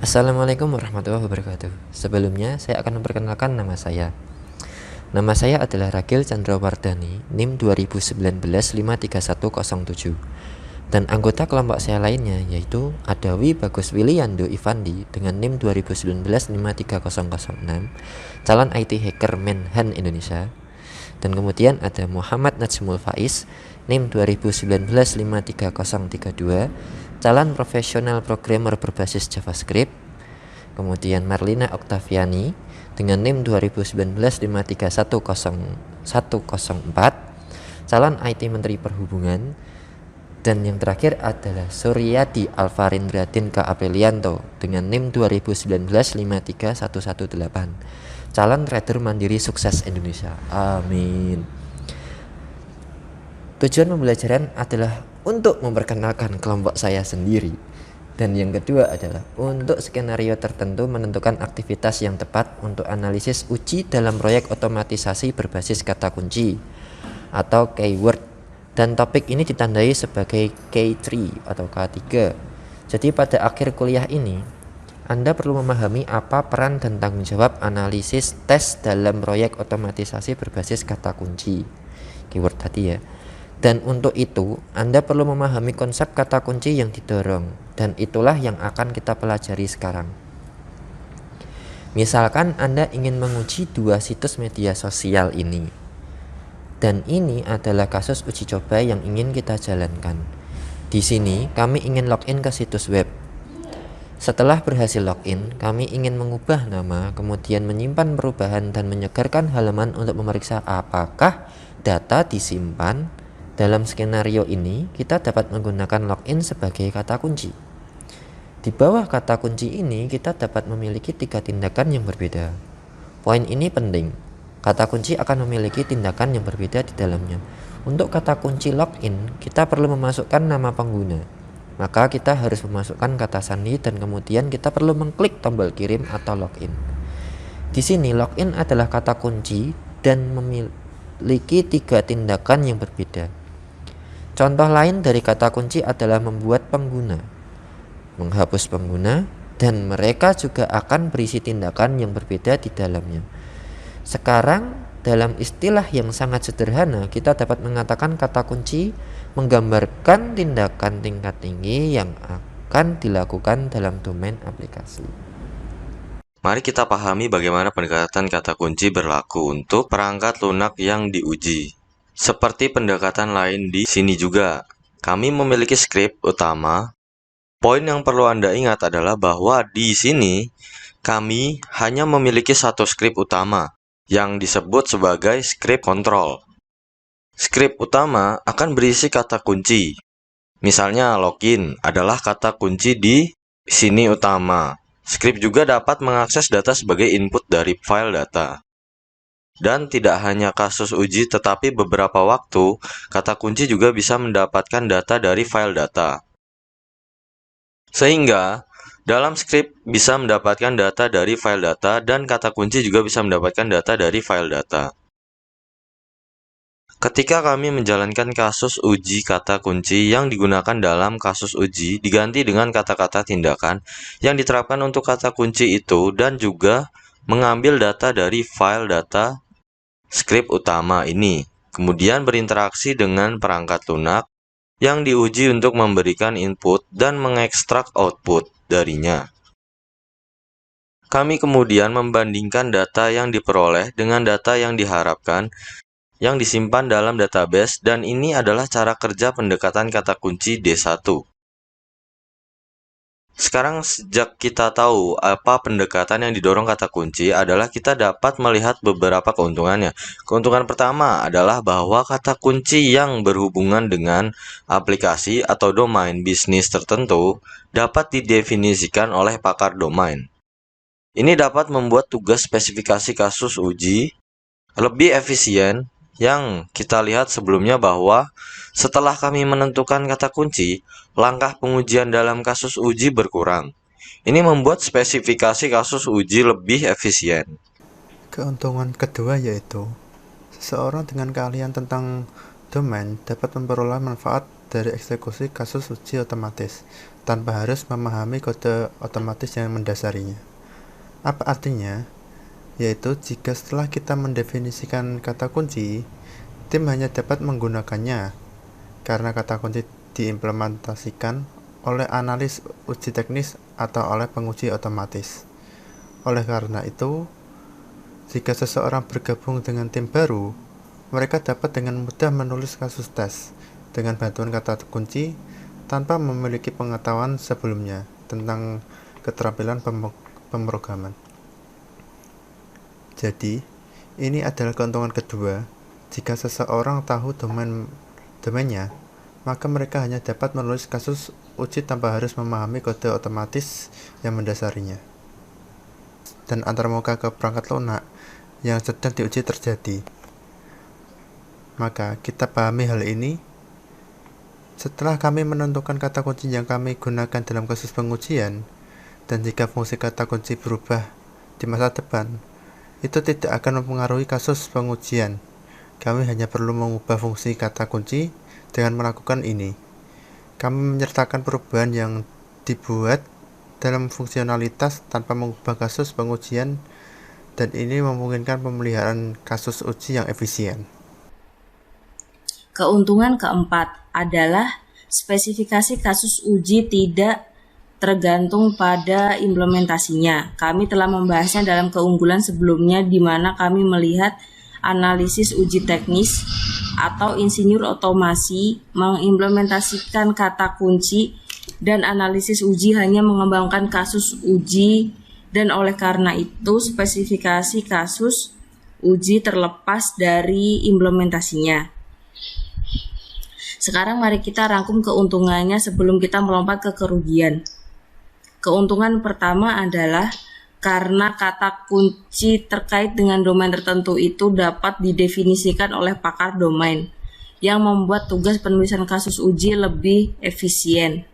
Assalamualaikum warahmatullahi wabarakatuh. Sebelumnya, saya akan memperkenalkan nama saya. Nama saya adalah Ragil Chandrawardhani, NIM 2019 53107. Dan anggota kelompok saya lainnya yaitu Adawi Bagus Wiliando Ivandi dengan NIM 2019 53006, calon IT hacker Menhan Indonesia. Dan kemudian ada Muhammad Najmul Faiz, NIM 2019 53032, calon profesional programmer berbasis JavaScript. Kemudian Marlina Oktaviani dengan NIM 2019 5310104, calon IT Menteri Perhubungan. Dan yang terakhir adalah Suryadi Alvarindra Dinka Apelianto dengan NIM 2019 53118, calon trader mandiri sukses Indonesia. Amin. Tujuan pembelajaran adalah untuk memperkenalkan kelompok saya sendiri. Dan yang kedua adalah untuk skenario tertentu menentukan aktivitas yang tepat untuk analisis uji dalam proyek otomatisasi berbasis kata kunci atau keyword. Dan topik ini ditandai sebagai K3 atau K3. Jadi pada akhir kuliah ini, Anda perlu memahami apa peran dan tanggung jawab analisis tes dalam proyek otomatisasi berbasis kata kunci, keyword tadi ya. Dan untuk itu, Anda perlu memahami konsep kata kunci yang didorong, dan itulah yang akan kita pelajari sekarang. Misalkan Anda ingin menguji dua situs media sosial ini, dan ini adalah kasus uji coba yang ingin kita jalankan. Di sini, kami ingin login ke situs web. Setelah berhasil login, kami ingin mengubah nama, kemudian menyimpan perubahan dan menyegarkan halaman untuk memeriksa apakah data disimpan. Dalam skenario ini, kita dapat menggunakan login sebagai kata kunci. Di bawah kata kunci ini, kita dapat memiliki 3 tindakan yang berbeda. Poin ini penting. Kata kunci akan memiliki tindakan yang berbeda di dalamnya. Untuk kata kunci login, kita perlu memasukkan nama pengguna. Maka kita harus memasukkan kata sandi dan kemudian kita perlu mengklik tombol kirim atau login. Di sini login adalah kata kunci dan memiliki 3 tindakan yang berbeda. Contoh lain dari kata kunci adalah membuat pengguna, menghapus pengguna, dan mereka juga akan berisi tindakan yang berbeda di dalamnya. Sekarang, dalam istilah yang sangat sederhana, kita dapat mengatakan kata kunci menggambarkan tindakan tingkat tinggi yang akan dilakukan dalam domain aplikasi. Mari kita pahami bagaimana pendekatan kata kunci berlaku untuk perangkat lunak yang diuji. Seperti pendekatan lain di sini juga, kami memiliki skrip utama. Poin yang perlu Anda ingat adalah bahwa di sini kami hanya memiliki satu skrip utama yang disebut sebagai skrip kontrol. Skrip utama akan berisi kata kunci. Misalnya login adalah kata kunci di sini utama. Skrip juga dapat mengakses data sebagai input dari file data. Dan tidak hanya kasus uji, tetapi beberapa waktu, kata kunci juga bisa mendapatkan data dari file data. Sehingga, dalam skrip bisa mendapatkan data dari file data, dan kata kunci juga bisa mendapatkan data dari file data. Ketika kami menjalankan kasus uji kata kunci yang digunakan dalam kasus uji diganti dengan kata-kata tindakan yang diterapkan untuk kata kunci itu dan juga mengambil data dari file data skrip utama ini, kemudian berinteraksi dengan perangkat lunak yang diuji untuk memberikan input dan mengekstrak output darinya. Kami kemudian membandingkan data yang diperoleh dengan data yang diharapkan yang disimpan dalam database, dan ini adalah cara kerja pendekatan kata kunci D1. Sekarang sejak kita tahu apa pendekatan yang didorong kata kunci adalah kita dapat melihat beberapa keuntungannya. Keuntungan pertama adalah bahwa kata kunci yang berhubungan dengan aplikasi atau domain bisnis tertentu dapat didefinisikan oleh pakar domain. Ini dapat membuat tugas spesifikasi kasus uji lebih efisien. Yang kita lihat sebelumnya bahwa setelah kami menentukan kata kunci, langkah pengujian dalam kasus uji berkurang. Ini membuat spesifikasi kasus uji lebih efisien. Keuntungan kedua yaitu seseorang dengan keahlian tentang domain dapat memperoleh manfaat dari eksekusi kasus uji otomatis. tanpa harus memahami kode otomatis yang mendasarinya. Apa artinya? Yaitu jika setelah kita mendefinisikan kata kunci, tim hanya dapat menggunakannya karena kata kunci diimplementasikan oleh analis uji teknis atau oleh penguji otomatis. Oleh karena itu, jika seseorang bergabung dengan tim baru, mereka dapat dengan mudah menulis kasus tes dengan bantuan kata kunci tanpa memiliki pengetahuan sebelumnya tentang keterampilan pemrograman. Jadi, ini adalah keuntungan kedua. Jika seseorang tahu domainnya, maka mereka hanya dapat menulis kasus uji tanpa harus memahami kode otomatis yang mendasarinya. Dan antarmuka ke perangkat lunak yang sedang diuji terjadi. Maka kita pahami hal ini setelah kami menentukan kata kunci yang kami gunakan dalam kasus pengujian, dan jika fungsi kata kunci berubah di masa depan, itu tidak akan mempengaruhi kasus pengujian. Kami hanya perlu mengubah fungsi kata kunci dengan melakukan ini. Kami menyertakan perubahan yang dibuat dalam fungsionalitas tanpa mengubah kasus pengujian, dan ini memungkinkan pemeliharaan kasus uji yang efisien. Keuntungan keempat adalah spesifikasi kasus uji tidak tergantung pada implementasinya. Kami telah membahasnya dalam keunggulan sebelumnya, di mana kami melihat analisis uji teknis atau insinyur otomasi mengimplementasikan kata kunci, dan analisis uji hanya mengembangkan kasus uji, dan oleh karena itu spesifikasi kasus uji terlepas dari implementasinya. Sekarang mari kita rangkum keuntungannya sebelum kita melompat ke kerugian. Keuntungan pertama adalah karena kata kunci terkait dengan domain tertentu itu dapat didefinisikan oleh pakar domain, yang membuat tugas penulisan kasus uji lebih efisien.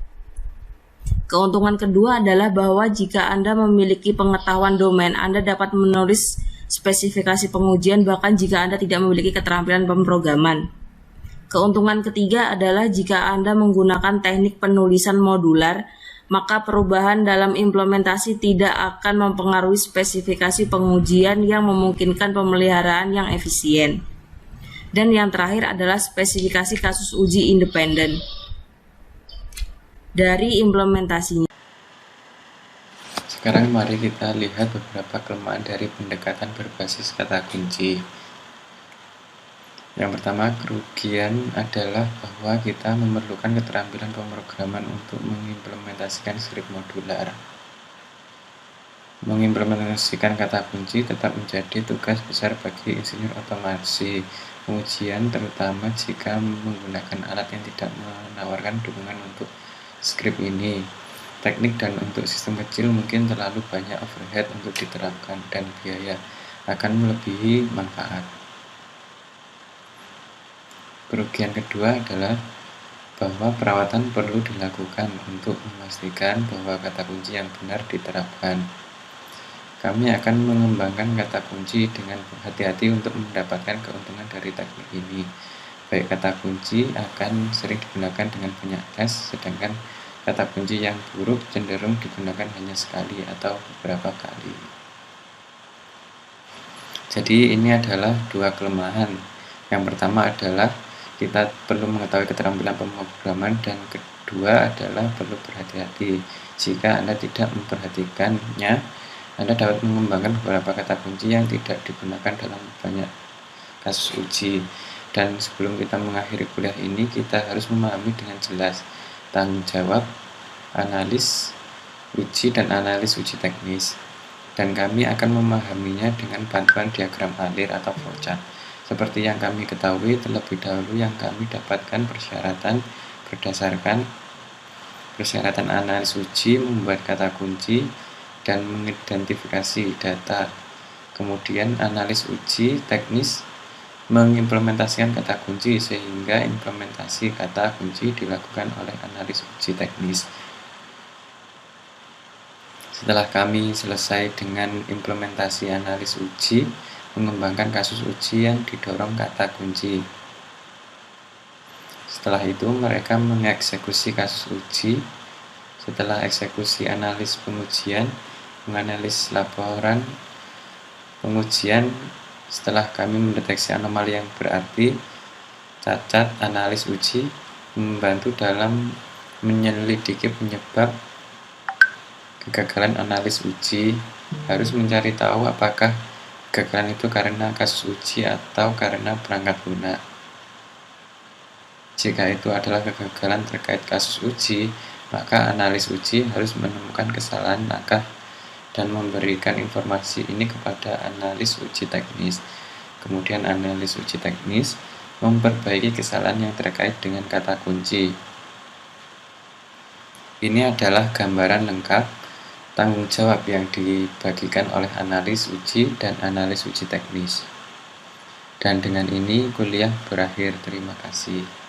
Keuntungan kedua adalah bahwa jika Anda memiliki pengetahuan domain, Anda dapat menulis spesifikasi pengujian bahkan jika Anda tidak memiliki keterampilan pemrograman. Keuntungan ketiga adalah jika Anda menggunakan teknik penulisan modular, maka perubahan dalam implementasi tidak akan mempengaruhi spesifikasi pengujian, yang memungkinkan pemeliharaan yang efisien. Dan yang terakhir adalah spesifikasi kasus uji independen dari implementasinya. Sekarang mari kita lihat beberapa kelemahan dari pendekatan berbasis kata kunci. Yang pertama, kerugian adalah bahwa kita memerlukan keterampilan pemrograman untuk mengimplementasikan skrip modular. Mengimplementasikan kata kunci tetap menjadi tugas besar bagi insinyur otomasi pengujian, terutama jika menggunakan alat yang tidak menawarkan dukungan untuk skrip ini. Teknik dan untuk sistem kecil mungkin terlalu banyak overhead untuk diterapkan, dan biaya akan melebihi manfaat. Kerugian kedua adalah bahwa perawatan perlu dilakukan untuk memastikan bahwa kata kunci yang benar diterapkan. Kami akan mengembangkan kata kunci dengan hati-hati untuk mendapatkan keuntungan dari teknik ini. Baik kata kunci akan sering digunakan dengan banyak tes, sedangkan kata kunci yang buruk cenderung digunakan hanya sekali atau beberapa kali. Jadi ini adalah dua kelemahan. Yang pertama adalah kita perlu mengetahui keterampilan pemrograman, dan kedua adalah perlu berhati-hati. Jika Anda tidak memperhatikannya, Anda dapat mengembangkan beberapa kata kunci yang tidak digunakan dalam banyak kasus uji. Dan sebelum kita mengakhiri kuliah ini, kita harus memahami dengan jelas tanggung jawab analis uji dan analis uji teknis. Dan kami akan memahaminya dengan bantuan diagram alir atau flowchart. Seperti yang kami ketahui terlebih dahulu, yang kami dapatkan persyaratan berdasarkan persyaratan analis uji membuat kata kunci dan mengidentifikasi data. Kemudian analis uji teknis mengimplementasikan kata kunci, sehingga implementasi kata kunci dilakukan oleh analis uji teknis. Setelah kami selesai dengan implementasi analis uji, mengembangkan kasus uji yang didorong kata kunci. Setelah itu mereka mengeksekusi kasus uji Setelah eksekusi analis pengujian, menganalisis laporan pengujian, setelah kami mendeteksi anomali yang berarti cacat, analis uji membantu dalam menyelidiki penyebab kegagalan analis uji. Harus mencari tahu apakah kegagalan itu karena kasus uji atau karena perangkat lunak. Jika itu adalah kegagalan terkait kasus uji, maka analis uji harus menemukan kesalahan langkah dan memberikan informasi ini kepada analis uji teknis. Kemudian analis uji teknis memperbaiki kesalahan yang terkait dengan kata kunci. Ini adalah gambaran lengkap tanggung jawab yang dibagikan oleh analis uji dan analis uji teknis. Dan dengan ini kuliah berakhir. Terima kasih.